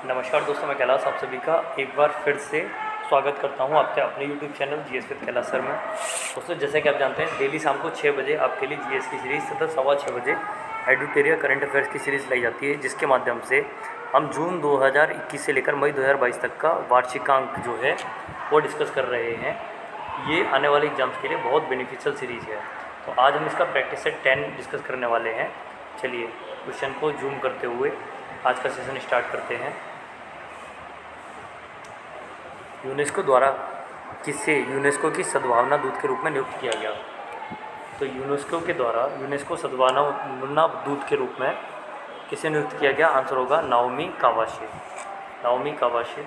नमस्कार दोस्तों, मैं कैलाश आप सभी का एक बार फिर से स्वागत करता हूं आपके अपने YouTube channel GS with Kailash sir में। दोस्तों, जैसे कि आप जानते हैं, डेली शाम को 6 बजे आपके लिए जीएस की सीरीज़ तथा 6:15 बजे एडुटेरिया करंट अफेयर्स की सीरीज़ लाई जाती है, जिसके माध्यम से हम जून 2021 से लेकर मई 2022 तक का वार्षिकांक जो है वो डिस्कस कर रहे हैं। ये आने वाले एग्जाम्स के लिए बहुत बेनिफिशियल सीरीज़ है। तो आज हम इसका प्रैक्टिस सेट 10 डिस्कस करने वाले हैं। चलिए क्वेश्चन को जूम करते हुए आज का सेशन स्टार्ट करते हैं। यूनेस्को द्वारा किसे यूनेस्को की सद्भावना दूत के रूप में नियुक्त किया गया? तो यूनेस्को के द्वारा यूनेस्को सद्भावना दूत के रूप में किसे नियुक्त किया गया? आंसर होगा नाओमी कावाशे। नाओमी कावाशे।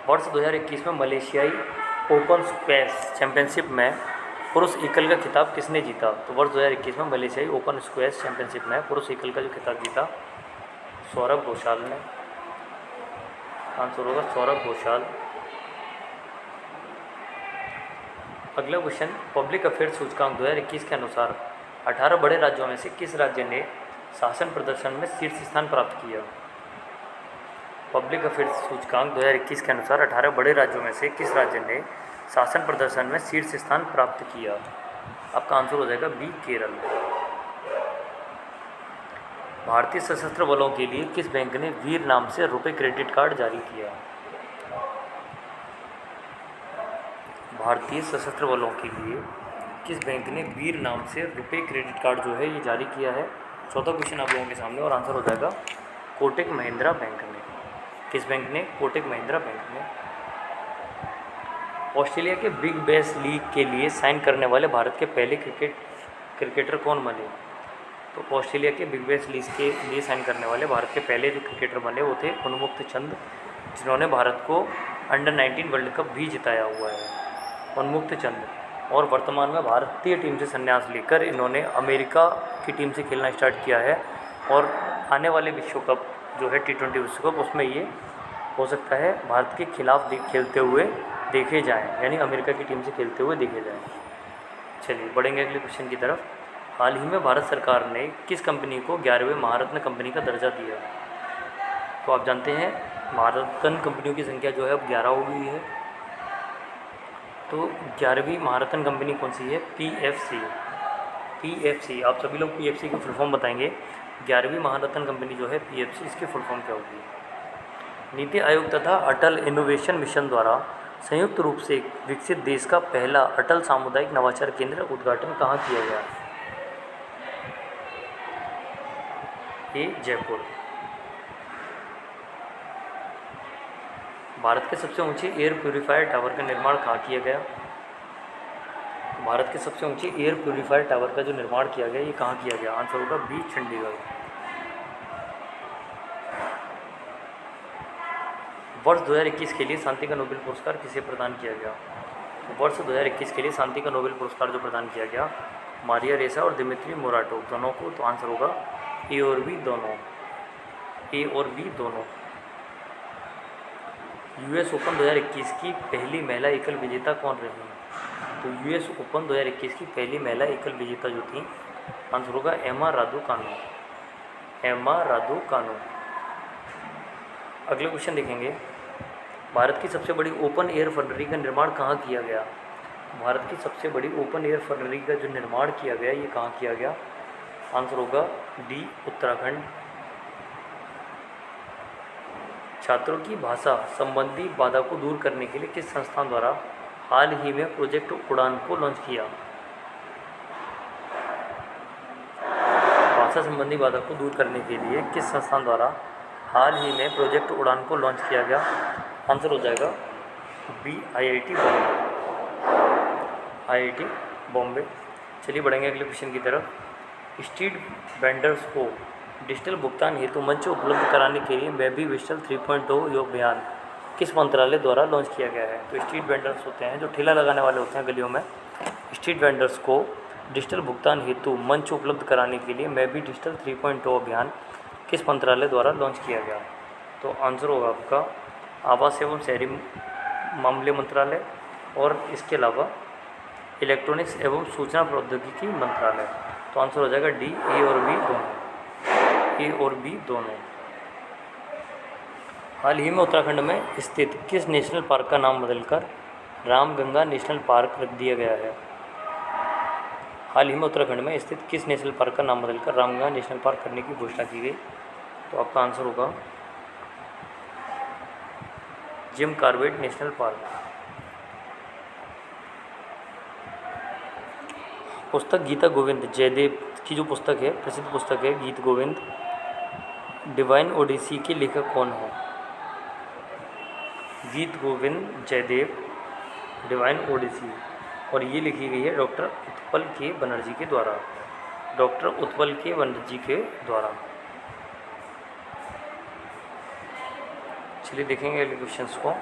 वर्ष 2021 में मलेशियाई ओपन स्क्वैश चैंपियनशिप में पुरुष एकल का खिताब किसने जीता? तो वर्ष 2021 में मलेशियाई ओपन स्क्वैश चैंपियनशिप में पुरुष एकल का जो खिताब जीता, सौरभ घोषाल ने। आंसर होगा सौरभ घोषाल। अगला क्वेश्चन, पब्लिक अफेयर्स सूचकांक 2021 के अनुसार 18 बड़े राज्यों में से किस राज्य ने शासन प्रदर्शन में शीर्ष स्थान प्राप्त किया? पब्लिक अफेयर्स सूचकांक 2021 के अनुसार 18 बड़े राज्यों में से किस राज्य ने शासन प्रदर्शन में शीर्ष स्थान प्राप्त किया? आपका आंसर हो जाएगा बी, केरल। भारतीय सशस्त्र बलों के लिए किस बैंक ने वीर नाम से रुपए क्रेडिट कार्ड जारी किया? भारतीय सशस्त्र बलों के लिए किस बैंक ने वीर नाम से रुपए क्रेडिट कार्ड जो है ये जारी किया है? चौथा क्वेश्चन आप लोगों के सामने, और आंसर हो जाएगा कोटक महिंद्रा बैंक ने। किस बैंक ने? कोटक महिंद्रा बैंक ने। ऑस्ट्रेलिया के बिग बैश लीग के लिए साइन करने वाले भारत के पहले क्रिकेटर कौन बने? तो ऑस्ट्रेलिया के बिग बैश लीग के लिए साइन करने वाले भारत के पहले जो क्रिकेटर बने वो थे उन्मुक्त चंद, जिन्होंने भारत को अंडर 19 वर्ल्ड कप भी जिताया हुआ है। उन्मुक्त चंद, और वर्तमान में भारतीय टीम से संन्यास लेकर इन्होंने अमेरिका की टीम से खेलना स्टार्ट किया है, और आने वाले विश्व कप जो है T20 विश्व कप, उसमें ये हो सकता है भारत के खिलाफ खेलते हुए देखे जाएं, यानी अमेरिका की टीम से खेलते हुए देखे जाएं। चलिए बढ़ेंगे अगले क्वेश्चन की तरफ। हाल ही में भारत सरकार ने किस कंपनी को 11वें महारत्न कंपनी का दर्जा दिया? तो आप जानते हैं महारत्न कंपनियों की संख्या जो है अब 11 हो गई है। तो 11वीं महारत्न कंपनी कौन सी है? PFC। PFC, आप सभी लोग PFC की फुल फॉर्म बताएंगे। 11वीं महारत्न कंपनी जो है PFC, इसकी फुल फॉर्म क्या होगी? नीति आयोग तथा अटल इनोवेशन मिशन द्वारा संयुक्त रूप से विकसित देश का पहला अटल सामुदायिक नवाचार केंद्र उद्घाटन कहाँ किया गया? ए, जयपुर। भारत के सबसे ऊंचे एयर प्यूरीफायर टावर का निर्माण कहाँ किया गया? भारत के सबसे ऊंचे एयर प्यूरीफायर टावर का जो निर्माण किया गया ये कहाँ किया गया? आंसर होगा बी, चंडीगढ़। वर्ष 2021 के लिए शांति का नोबेल पुरस्कार किसे प्रदान किया गया? वर्ष 2021 के लिए शांति का नोबेल पुरस्कार जो प्रदान किया गया, मारिया रेसा और दिमित्री मोराटोव दोनों को। तो आंसर होगा ए और बी दोनों। ए और बी दोनों। US ओपन 2021 की पहली महिला एकल विजेता कौन रही? तो US ओपन 2021 की पहली महिला एकल विजेता जो थी, आंसर होगा एमा रादुकानु। एमा रादुकानु। अगले क्वेश्चन देखेंगे, भारत की सबसे बड़ी ओपन एयर फर्नरी का निर्माण कहाँ किया गया? भारत की सबसे बड़ी ओपन एयर फर्नरी का जो निर्माण किया गया ये कहाँ किया गया? आंसर होगा डी, उत्तराखंड। छात्रों की भाषा संबंधी बाधा को दूर करने के लिए किस संस्थान द्वारा हाल ही में प्रोजेक्ट उड़ान को लॉन्च किया? भाषा संबंधी बाधा को दूर करने के लिए किस संस्थान द्वारा हाल ही में प्रोजेक्ट उड़ान को लॉन्च किया गया? आंसर हो जाएगा B, IIT Bombay. IIT Bombay. चलिए बढ़ेंगे अगले क्वेश्चन की तरफ। स्ट्रीट वेंडर्स को डिजिटल भुगतान हेतु मंच उपलब्ध कराने के लिए मैं भी डिजिटल 3.0 अभियान किस मंत्रालय द्वारा लॉन्च किया गया है? तो स्ट्रीट वेंडर्स होते हैं जो ठेला लगाने वाले होते हैं गलियों में, स्ट्रीट वेंडर्स को डिजिटल भुगतान हेतु मंच उपलब्ध कराने के लिए मैं भी डिजिटल 3.0 अभियान किस मंत्रालय द्वारा लॉन्च किया गया? तो आंसर होगा आपका आवास एवं शहरी मामले मंत्रालय, और इसके अलावा इलेक्ट्रॉनिक्स एवं सूचना प्रौद्योगिकी मंत्रालय। तो आंसर हो जाएगा डी, ए और बी दोनों। ए और बी दोनों। हाल ही में उत्तराखंड में स्थित किस नेशनल पार्क का नाम बदलकर रामगंगा नेशनल पार्क रख दिया गया है? हाल ही में उत्तराखंड में स्थित किस नेशनल पार्क का नाम बदलकर रामगंगा नेशनल पार्क करने की घोषणा की गई? तो आपका आंसर होगा जिम कॉर्बेट नेशनल पार्क। पुस्तक गीता गोविंद जयदेव की जो पुस्तक है, प्रसिद्ध पुस्तक है गीत गोविंद, डिवाइन ओडिसी के लेखक कौन है? गीत गोविंद जयदेव डिवाइन ओडिसी, और ये लिखी गई है डॉक्टर उत्पल के बनर्जी के द्वारा। डॉक्टर उत्पल के बनर्जी के द्वारा। चलिए देखेंगे अगले क्वेश्चंस को।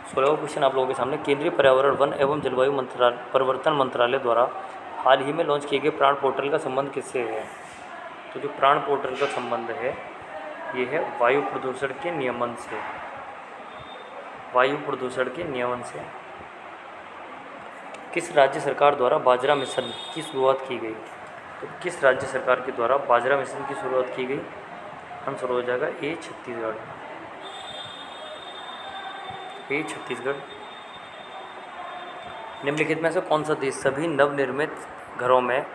सोलहवां क्वेश्चन आप लोगों के सामने, केंद्रीय पर्यावरण वन एवं जलवायु परिवर्तन मंत्रालय द्वारा हाल ही में लॉन्च किए गए प्राण पोर्टल का संबंध किससे है? तो जो प्राण पोर्टल का संबंध है ये है वायु प्रदूषण के नियमन से। वायु प्रदूषण के नियमन से। किस राज्य सरकार द्वारा बाजरा मिशन की शुरुआत की गई? तो किस राज्य सरकार के द्वारा बाजरा मिशन की शुरुआत की गई? आंसर हो जाएगा ए छत्तीसगढ़। ए छत्तीसगढ़। निम्नलिखित में से कौन सा देश सभी नवनिर्मित घरों में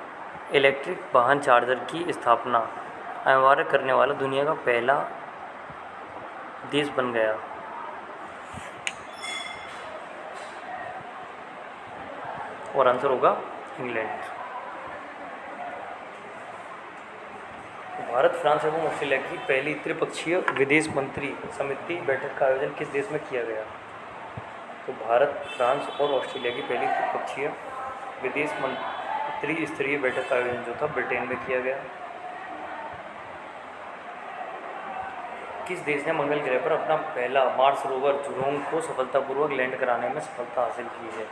इलेक्ट्रिक वाहन चार्जर की स्थापना अनिवार्य करने वाला दुनिया का पहला देश बन गया? और आंसर होगा इंग्लैंड। भारत, फ्रांस एवं ऑस्ट्रेलिया की पहली त्रिपक्षीय विदेश मंत्री समिति बैठक का आयोजन किस देश में किया गया? तो भारत, फ्रांस और ऑस्ट्रेलिया की पहली त्रिपक्षीय विदेश मंत्री स्तरीय बैठक का आयोजन जो था ब्रिटेन में किया गया। किस देश ने मंगल ग्रह पर अपना पहला मार्स रोवर जुरोंग को सफलतापूर्वक लैंड कराने में सफलता हासिल की है?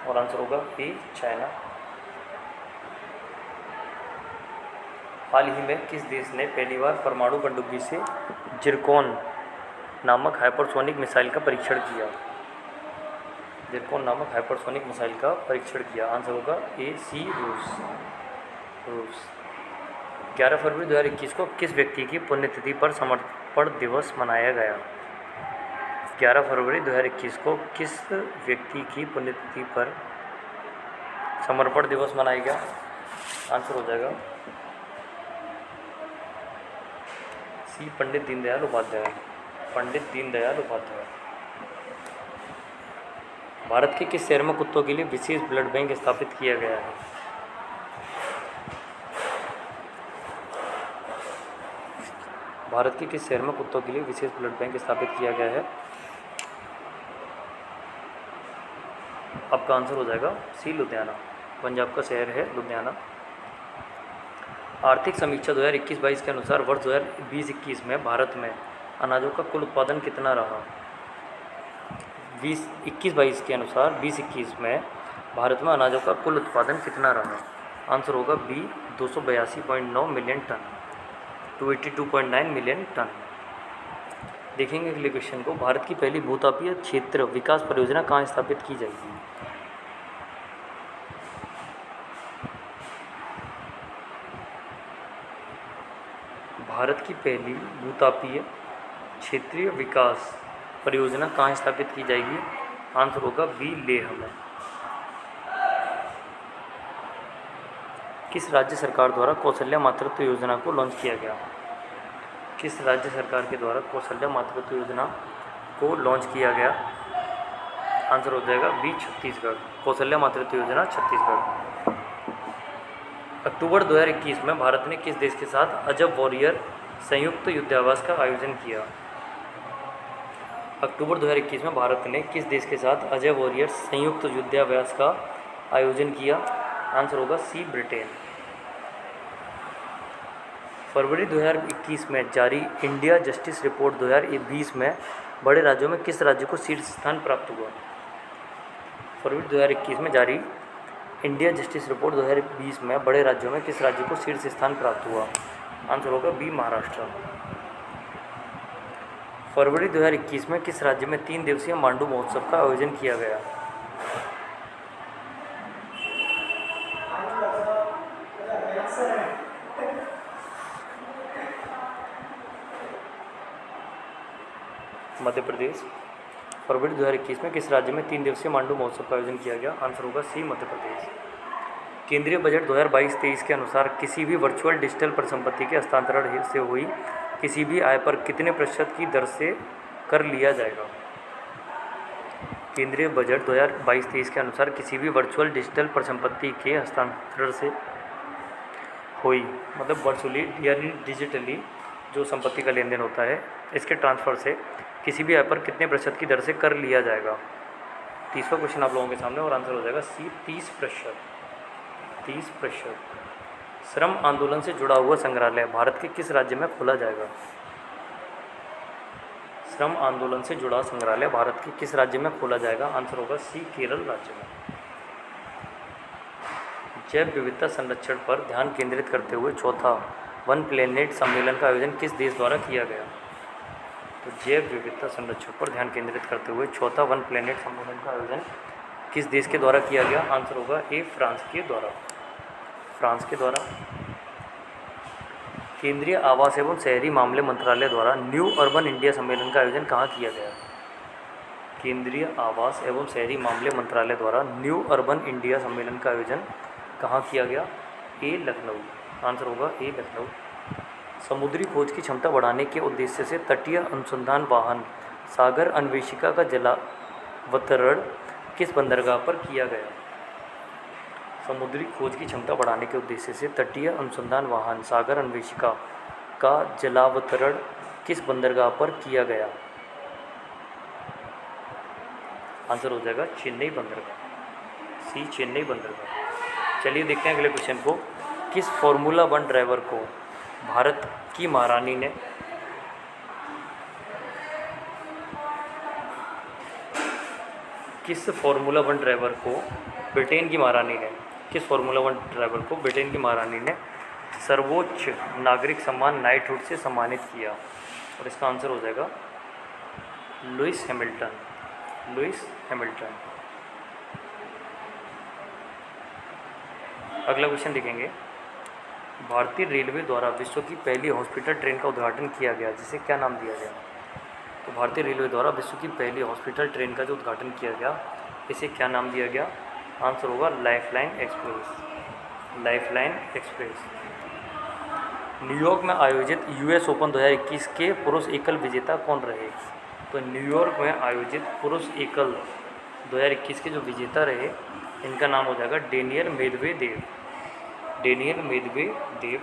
और आंसर होगा ए चाइना। हाल ही में किस देश ने पहली बार परमाणु पनडुब्बी से जिरकॉन नामक हाइपरसोनिक मिसाइल का परीक्षण किया? जिरकॉन नामक हाइपरसोनिक मिसाइल का परीक्षण किया। आंसर होगा ए सी रूस। 11 फरवरी 2021 को किस व्यक्ति की पुण्यतिथि पर समर्पण दिवस मनाया गया? 11 फरवरी 2021 को किस व्यक्ति की पुण्यतिथि पर समर्पण दिवस मनाया गया? आंसर हो जाएगा सी पंडित दीनदयाल उपाध्याय। पंडित दीनदयाल उपाध्याय। भारत के किस शहर में कुत्तों के लिए विशेष ब्लड बैंक स्थापित किया गया है? भारत के किस शहर में कुत्तों के लिए विशेष ब्लड बैंक स्थापित किया गया है? आपका आंसर हो जाएगा सी लुधियाना। पंजाब का शहर है लुधियाना। आर्थिक समीक्षा 2021-22 के अनुसार वर्ष 2020-21 में भारत में अनाजों का कुल उत्पादन कितना रहा? 2021-22 के अनुसार 2021 में भारत में अनाजों का कुल उत्पादन कितना रहा? आंसर होगा B 282.9 million tonne, 282.9 million tonne. देखेंगे अगले क्वेश्चन को। भारत की पहली भूतापीय क्षेत्र विकास परियोजना कहाँ स्थापित की जाएगी? भारत की पहली भूतापीय क्षेत्रीय विकास परियोजना कहाँ स्थापित की जाएगी? आंसर होगा बी लेह में। किस राज्य सरकार द्वारा कौशल्या मातृत्व योजना को लॉन्च किया गया? किस राज्य सरकार के द्वारा कौशल्या मातृत्व योजना को लॉन्च किया गया? आंसर हो जाएगा बी छत्तीसगढ़। कौशल्या मातृत्व योजना छत्तीसगढ़। अक्टूबर 2021 में भारत ने किस देश के साथ अजब वॉरियर संयुक्त युद्धाभ्यास का आयोजन किया? अक्टूबर 2021 में भारत ने किस देश के साथ अजय वॉरियर संयुक्त युद्धाभ्यास का आयोजन किया? आंसर होगा सी ब्रिटेन। फरवरी 2021 में जारी इंडिया जस्टिस रिपोर्ट 2020 में बड़े राज्यों में किस राज्य को शीर्ष स्थान प्राप्त हुआ? फरवरी 2021 में जारी इंडिया जस्टिस रिपोर्ट 2020 में बड़े राज्यों में किस राज्य को शीर्ष स्थान प्राप्त हुआ? आंसर होगा बी महाराष्ट्र। फरवरी 2021 में किस राज्य में 3 दिवसीय मांडू महोत्सव का आयोजन किया गया? मध्य प्रदेश। फरवरी 2021 में किस राज्य में 3 दिवसीय मांडू महोत्सव का आयोजन किया गया? आंसर होगा सी, मध्य प्रदेश। केंद्रीय बजट 2022-23 के अनुसार किसी भी वर्चुअल डिजिटल परिसंपत्ति के हस्तांतरण से हुई किसी भी आय पर कितने प्रतिशत की दर से कर लिया जाएगा? केंद्रीय बजट 2022-23 के अनुसार किसी भी वर्चुअल डिजिटल परिसंपत्ति के हस्तांतरण से हुई, मतलब वर्चुअली यानी डिजिटली जो संपत्ति का लेन देन होता है, इसके ट्रांसफ़र से किसी भी आय पर कितने प्रतिशत की दर से कर लिया जाएगा? 30वां क्वेश्चन आप लोगों के सामने और आंसर हो जाएगा सी, 30%। 30%। श्रम आंदोलन से जुड़ा हुआ संग्रहालय भारत के किस राज्य में खोला जाएगा? श्रम आंदोलन से जुड़ा संग्रहालय भारत के किस राज्य में खोला जाएगा? आंसर होगा सी, केरल राज्य में। जैव विविधता संरक्षण पर ध्यान केंद्रित करते हुए चौथा वन प्लेनेट सम्मेलन का आयोजन किस देश द्वारा किया गया? तो जैव विविधता संरक्षण पर ध्यान केंद्रित करते हुए चौथा वन प्लेनेट सम्मेलन का आयोजन किस देश के द्वारा किया गया? आंसर होगा ए, फ्रांस के द्वारा। फ्रांस के द्वारा। केंद्रीय आवास एवं शहरी मामले मंत्रालय द्वारा न्यू अर्बन इंडिया सम्मेलन का आयोजन कहाँ किया गया? केंद्रीय आवास एवं शहरी मामले मंत्रालय द्वारा न्यू अर्बन इंडिया सम्मेलन का आयोजन कहाँ किया गया? ए, लखनऊ। आंसर होगा ए, लखनऊ। समुद्री खोज की क्षमता बढ़ाने के उद्देश्य से तटीय अनुसंधान वाहन सागर अन्वेषिका का जलावतरण किस बंदरगाह पर किया गया? समुद्री खोज की क्षमता बढ़ाने के उद्देश्य से तटीय अनुसंधान वाहन सागर अन्वेषिका का जलावतरण किस बंदरगाह पर किया गया? आंसर हो जाएगा चेन्नई बंदरगाह, सी, चेन्नई बंदरगाह। चलिए देखते हैं अगले क्वेश्चन को। किस फॉर्मूला 1 ड्राइवर को भारत की महारानी ने किस फॉर्मूला 1 ड्राइवर को ब्रिटेन की महारानी ने किस फॉर्मूला 1 ड्राइवर को ब्रिटेन की महारानी ने सर्वोच्च नागरिक सम्मान नाइटहुड से सम्मानित किया? और इसका आंसर हो जाएगा लुइस हैमिल्टन। Lewis Hamilton. अगला क्वेश्चन देखेंगे। भारतीय रेलवे द्वारा विश्व की पहली हॉस्पिटल ट्रेन का उद्घाटन किया गया, जिसे क्या नाम दिया गया? तो भारतीय रेलवे द्वारा विश्व की पहली हॉस्पिटल ट्रेन का जो उद्घाटन किया गया, इसे क्या नाम दिया गया? आंसर होगा lifeline express. Lifeline express. New York में आयोजित यूएस ओपन 2021 के पुरुष एकल विजेता कौन रहे? तो न्यूयॉर्क में आयोजित पुरुष एकल 2021 के जो विजेता रहे, इनका नाम हो जाएगा डेनियल मेदवेदेव। Daniel Medvedev.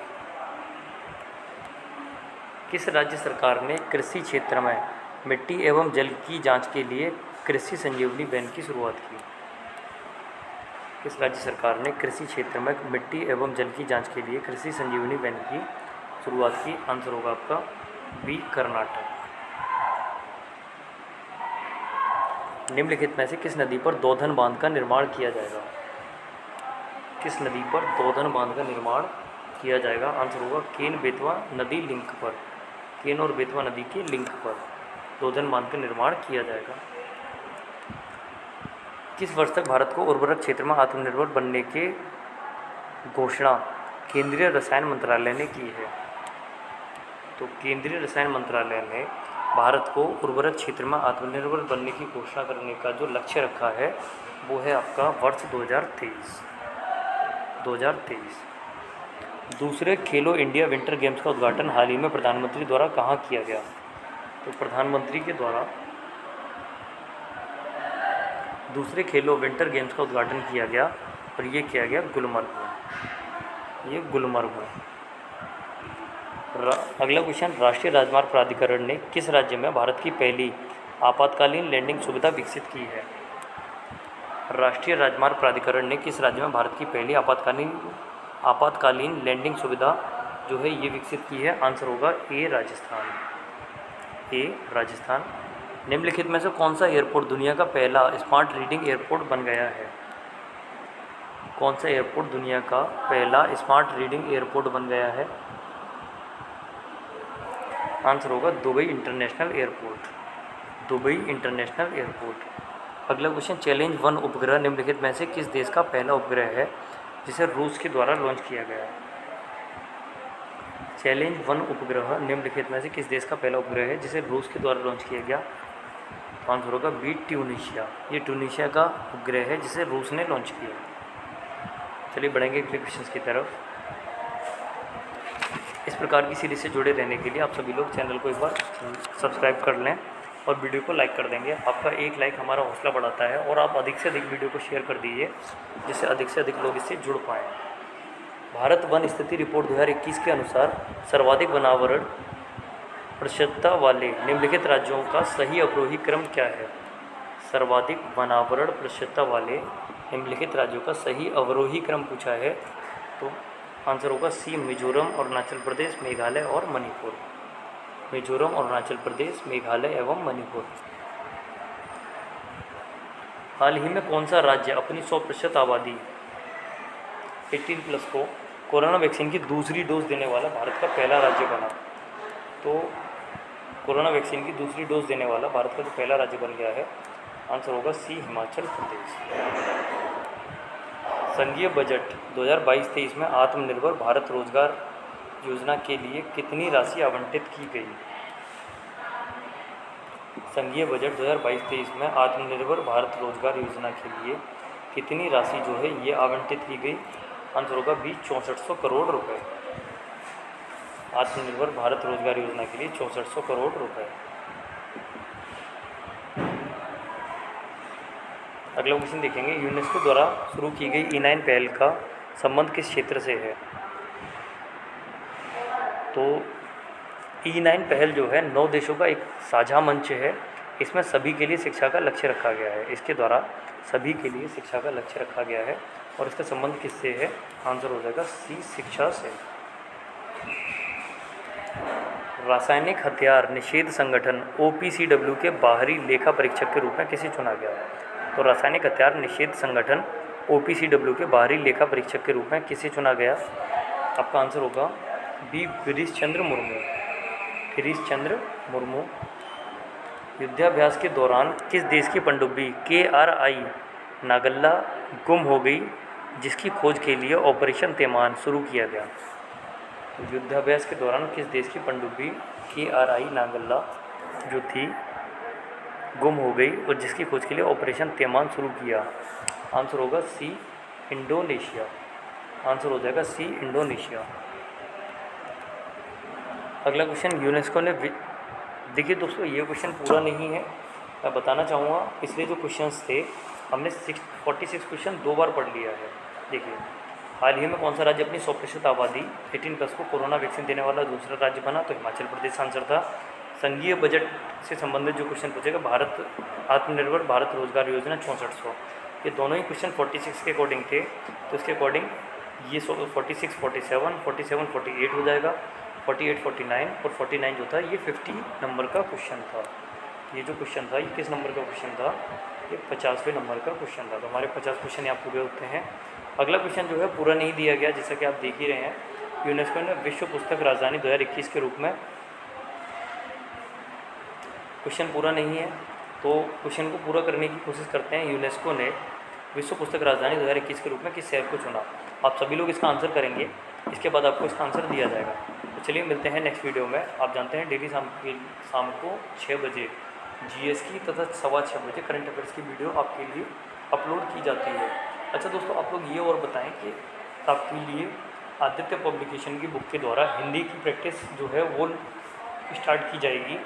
किस राज्य सरकार ने कृषि क्षेत्र में मिट्टी एवं जल की जांच के लिए कृषि संजीवनी वैन की शुरुआत की? किस राज्य सरकार ने कृषि क्षेत्र में मिट्टी एवं जल की जांच के लिए कृषि संजीवनी वैन की शुरुआत की? आंसर होगा आपका बी, कर्नाटक। निम्नलिखित में से किस नदी पर दोधन बांध का निर्माण किया जाएगा? किस नदी पर दोधन बांध का निर्माण किया जाएगा? आंसर होगा केन बेतवा नदी लिंक पर। केन और बेतवा नदी के लिंक पर दोधन बांध का निर्माण किया जाएगा। किस वर्ष तक भारत को उर्वरक क्षेत्र में आत्मनिर्भर बनने की घोषणा केंद्रीय रसायन मंत्रालय ने की है? तो केंद्रीय रसायन मंत्रालय ने भारत को उर्वरक क्षेत्र में आत्मनिर्भर बनने की घोषणा करने का जो लक्ष्य रखा है, वो है आपका वर्ष 2023। 2023। दूसरे खेलो इंडिया विंटर गेम्स का उद्घाटन हाल ही में प्रधानमंत्री द्वारा कहाँ किया गया? तो प्रधानमंत्री के द्वारा दूसरे खेलो विंटर गेम्स का उद्घाटन किया गया और ये किया गया गुलमर्ग में। ये गुलमर्ग में। अगला क्वेश्चन। राष्ट्रीय राजमार्ग प्राधिकरण ने किस राज्य में भारत की पहली आपातकालीन लैंडिंग सुविधा विकसित की है? राष्ट्रीय राजमार्ग प्राधिकरण ने किस राज्य में भारत की पहली आपातकालीन लैंडिंग सुविधा जो है ये विकसित की है? आंसर होगा ए, राजस्थान। ए, राजस्थान। निम्नलिखित में से कौन सा एयरपोर्ट दुनिया का पहला स्मार्ट रीडिंग एयरपोर्ट बन गया है? कौन सा एयरपोर्ट दुनिया का पहला स्मार्ट रीडिंग एयरपोर्ट बन गया है? आंसर होगा Dubai international airport. Dubai international airport. अगला क्वेश्चन। चैलेंज 1 उपग्रह निम्नलिखित में से किस देश का पहला उपग्रह है जिसे रूस के द्वारा लॉन्च किया गया है? चैलेंज 1 उपग्रह निम्नलिखित में से किस देश का पहला उपग्रह है जिसे रूस के द्वारा लॉन्च किया गया? तो आंसर होगा बी ट्यूनीशिया। ये ट्यूनीशिया का उपग्रह है जिसे रूस ने लॉन्च किया। चलिए बढ़ेंगे अगले क्वेश्चन की तरफ। इस प्रकार की सीरीज से जुड़े रहने के लिए आप सभी लोग चैनल को एक बार सब्सक्राइब कर लें और वीडियो को लाइक कर देंगे। आपका एक लाइक हमारा हौसला बढ़ाता है और आप अधिक से अधिक वीडियो को शेयर कर दीजिए जिससे अधिक से अधिक लोग इससे जुड़ पाएँ। भारत वन स्थिति रिपोर्ट 2021 के अनुसार सर्वाधिक वनावरण प्रतिशतता वाले निम्नलिखित राज्यों का सही अवरोही क्रम क्या है? सर्वाधिक वनावरण प्रतिशतता वाले निम्नलिखित राज्यों का सही अवरोही क्रम पूछा है, तो आंसर होगा सी मिजोरम, अरुणाचल प्रदेश, मेघालय और मणिपुर। मिजोरम, अरुणाचल प्रदेश, मेघालय एवं मणिपुर। हाल ही में कौन सा राज्य अपनी 100% आबादी 18+ को कोरोना वैक्सीन की दूसरी डोज देने वाला भारत का पहला राज्य बना? तो कोरोना वैक्सीन की दूसरी डोज देने वाला भारत का जो पहला राज्य बन गया है, आंसर होगा सी हिमाचल प्रदेश। संघीय बजट 2022-23 में आत्मनिर्भर भारत रोजगार योजना के लिए कितनी राशि आवंटित की गई? संघीय बजट 2022-23 में आत्मनिर्भर भारत रोजगार योजना के लिए कितनी राशि जो है ये आवंटित की गई? आंसर होगा बी 6400 करोड़ रुपए। आत्मनिर्भर भारत रोजगार योजना के लिए 6400 करोड़ रुपए। अगला क्वेश्चन देखेंगे, यूनेस्को द्वारा शुरू की गई E9 पहल का संबंध किस क्षेत्र से है? तो E9 पहल जो है 9 देशों का एक साझा मंच है। इसमें सभी के लिए शिक्षा का लक्ष्य रखा गया है। इसके द्वारा सभी के लिए शिक्षा का लक्ष्य रखा गया है और इसका संबंध किससे है? आंसर हो जाएगा सी शिक्षा से। रासायनिक हथियार निषेध संगठन OPCW के बाहरी लेखा परीक्षक के रूप में किसे चुना गया? तो रासायनिक हथियार निषेध संगठन OPCW के बाहरी लेखा परीक्षक के रूप में किसे चुना गया? आपका आंसर होगा बी गिरीश चंद्र मुर्मू। गिरीश चंद्र मुर्मू। युद्धाभ्यास के दौरान किस देश की पनडुब्बी KRI नागल्ला गुम हो गई, जिसकी खोज के लिए ऑपरेशन तैमान शुरू किया गया? युद्धाभ्यास के दौरान किस देश की पनडुब्बी KRI नागल्ला जो थी गुम हो गई और जिसकी खोज के लिए ऑपरेशन तैमान शुरू किया? आंसर होगा सी इंडोनेशिया। आंसर हो जाएगा सी इंडोनेशिया। अगला क्वेश्चन, यूनेस्को ने देखिए दोस्तों ये क्वेश्चन पूरा नहीं है, मैं बताना चाहूँगा, इसलिए जो क्वेश्चंस थे हमने 46 क्वेश्चन 2 बार पढ़ लिया है। देखिए, हाल ही में कौन सा राज्य अपनी 100% आबादी 18+ को कोरोना वैक्सीन देने वाला दूसरा राज्य बना? तो हिमाचल प्रदेश आंसर था। संघीय बजट से संबंधित जो क्वेश्चन पूछेगा, भारत आत्मनिर्भर भारत रोजगार योजना 6400, ये दोनों ही क्वेश्चन 46 के अकॉर्डिंग थे, तो इसके अकॉर्डिंग ये 46, 47, 48 हो जाएगा, 48, 49 और 49 जो था ये 50 नंबर का क्वेश्चन था। ये जो क्वेश्चन था ये किस नंबर का क्वेश्चन था? ये 50वें नंबर का क्वेश्चन था। तो हमारे 50 क्वेश्चन यहाँ पूरे होते हैं। अगला क्वेश्चन जो है पूरा नहीं दिया गया, जैसा कि आप देख ही रहे हैं। यूनेस्को ने विश्व पुस्तक राजधानी 2021 के रूप में, क्वेश्चन पूरा नहीं है तो क्वेश्चन को पूरा करने की कोशिश करते हैं। यूनेस्को ने विश्व पुस्तक राजधानी 2021 के रूप में किस शहर को चुना? आप सभी लोग इसका आंसर करेंगे, इसके बाद आपको इसका आंसर दिया जाएगा। तो चलिए मिलते हैं नेक्स्ट वीडियो में। आप जानते हैं डेली शाम को 6 बजे GS की तथा 6:15 बजे करंट अफेयर्स की वीडियो आपके लिए अपलोड की जाती है। अच्छा दोस्तों, आप लोग ये और बताएं कि आपके लिए आदित्य पब्लिकेशन की बुक के द्वारा हिंदी की प्रैक्टिस जो है वो स्टार्ट की जाएगी,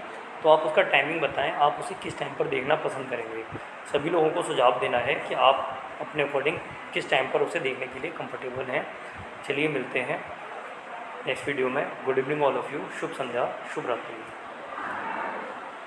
तो आप उसका टाइमिंग बताएं, आप उसे किस टाइम पर देखना पसंद करेंगे। सभी लोगों को सुझाव देना है कि आप अपने अकॉर्डिंग किस टाइम पर उसे देखने के लिए कंफर्टेबल हैं। चलिए मिलते हैं नेक्स्ट वीडियो में। Good evening all of you. शुभ संध्या, शुभ रात्रि।